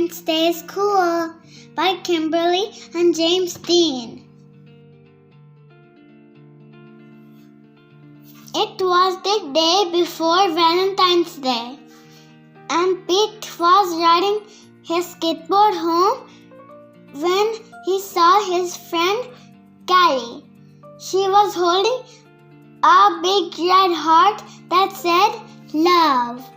Valentine's Day School by Kimberly and James Dean. It was the day before Valentine's Day, and Pete was riding his skateboard home when he saw his friend Callie. She was holding a big red heart that said love.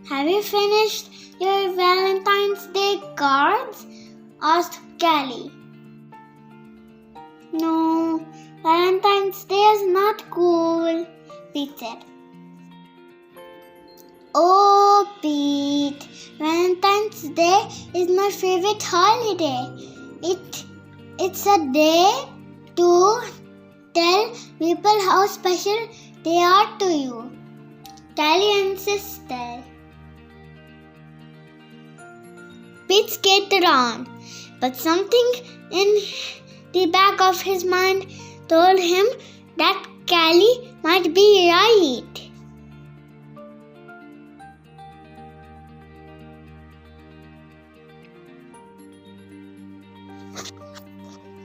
Have you finished your Valentine's Day cards? Asked Callie. No, Valentine's Day is not cool, Pete said. Oh, Pete, Valentine's Day is my favorite holiday. It's a day to tell people how special they are to you, Callie insisted. Pete skated on, but something in the back of his mind told him that Callie might be right.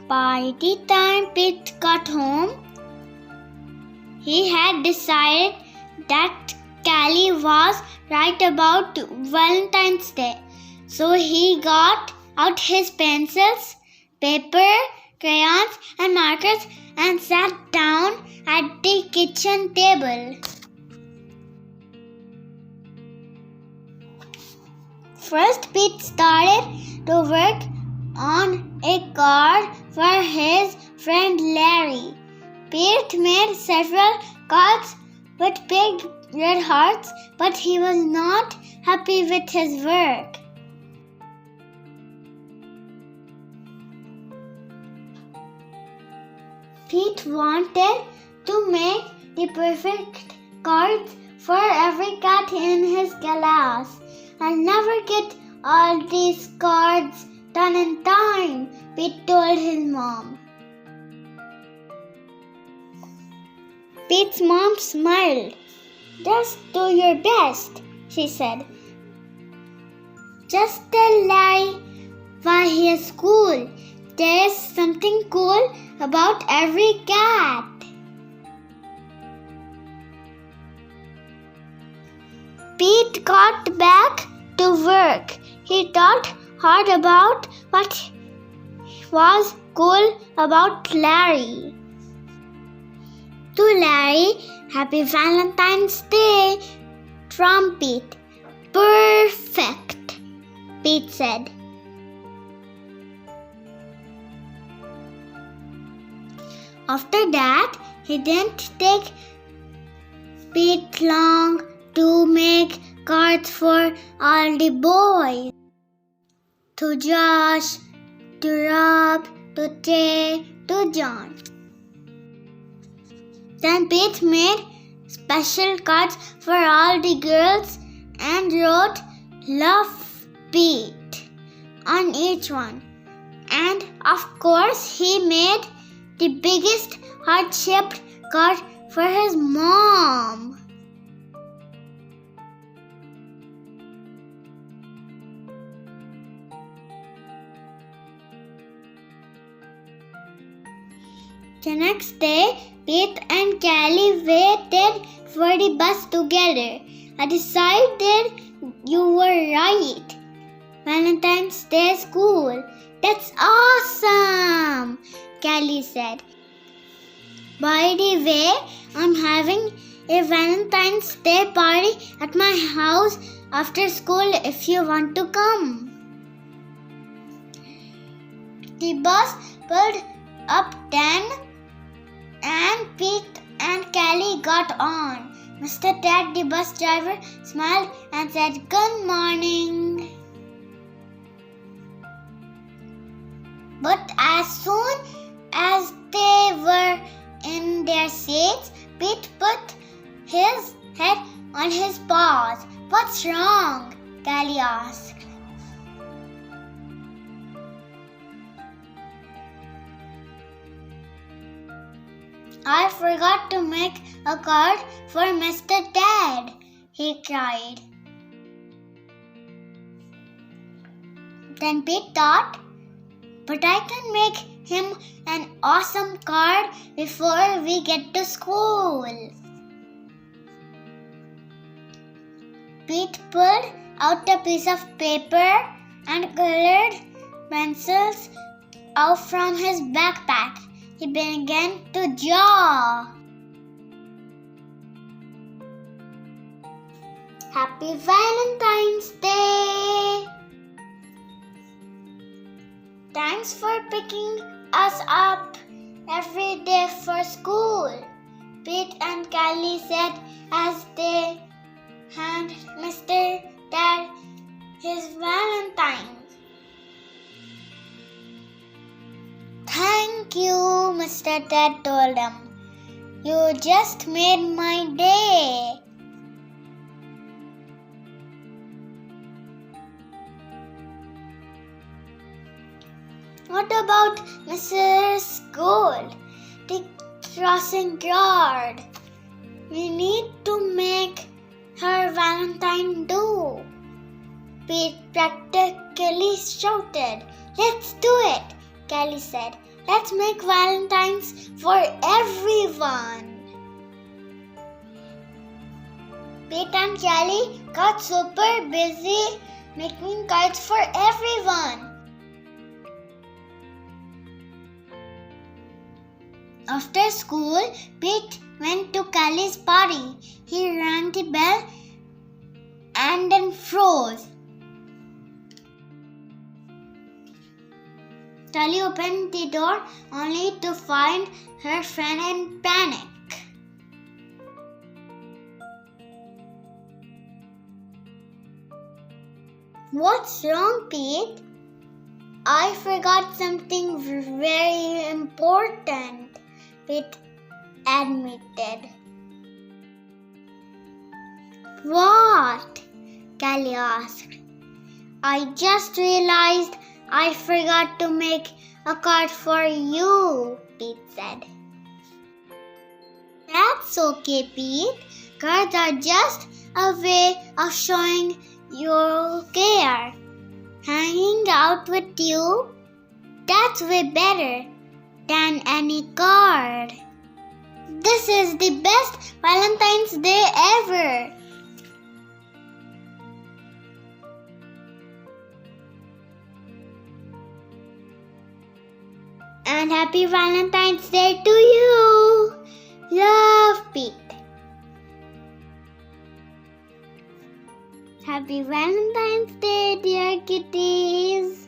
By the time Pete got home, he had decided that Callie was right about Valentine's Day. So he got out his pencils, paper, crayons and markers and sat down at the kitchen table. First, Pete started to work on a card for his friend Larry. Pete made several cards with big red hearts, but he was not happy with his work. Pete wanted to make the perfect cards for every cat in his class and never get all these cards done in time, Pete told his mom. Pete's mom smiled. Just do your best, she said. Just tell Larry why he is cool. There is something cool about every cat. Pete got back to work. He thought hard about what was cool about Larry. To Larry, Happy Valentine's Day from Pete. Perfect, Pete said. After that, he didn't take Pete long to make cards for all the boys. To Josh, to Rob, to Jay, to John. Then Pete made special cards for all the girls and wrote Love Pete on each one. And of course, he made the biggest heart-shaped card for his mom. The next day, Pete and Callie waited for the bus together. I decided you were right. Valentine's Day School. That's awesome, Callie said. By the way, I'm having a Valentine's Day party at my house after school if you want to come. The bus pulled up then, and Pete and Callie got on. Mr. Ted, the bus driver, smiled and said, "Good morning." But as soon as they were in their seats, Pete put his head on his paws. "What's wrong?" Callie asked. "I forgot to make a card for Mr. Ted," he cried. Then Pete thought, but I can make him an awesome card before we get to school. Pete pulled out a piece of paper and colored pencils out from his backpack. He began to draw. Happy Valentine's Day! Thanks for picking us up every day for school, Pete and Callie said as they handed Mr. Dad his Valentine. Thank you, Mr. Dad told him. You just made my day. What about Mrs. Gold, the crossing guard? We need to make her Valentine too. Pete practically shouted. Let's do it, Callie said. Let's make Valentines for everyone. Pete and Callie got super busy making cards for everyone. After school, Pete went to Callie's party. He rang the bell and then froze. Callie opened the door only to find her friend in panic. What's wrong, Pete? I forgot something very important, Pete admitted. What? Callie asked. I just realized I forgot to make a card for you, Pete said. That's okay, Pete. Cards are just a way of showing your care. Hanging out with you, that's way better than any card. This is the best Valentine's Day ever. And happy Valentine's Day to you. Love, Pete. Happy Valentine's Day, dear kitties.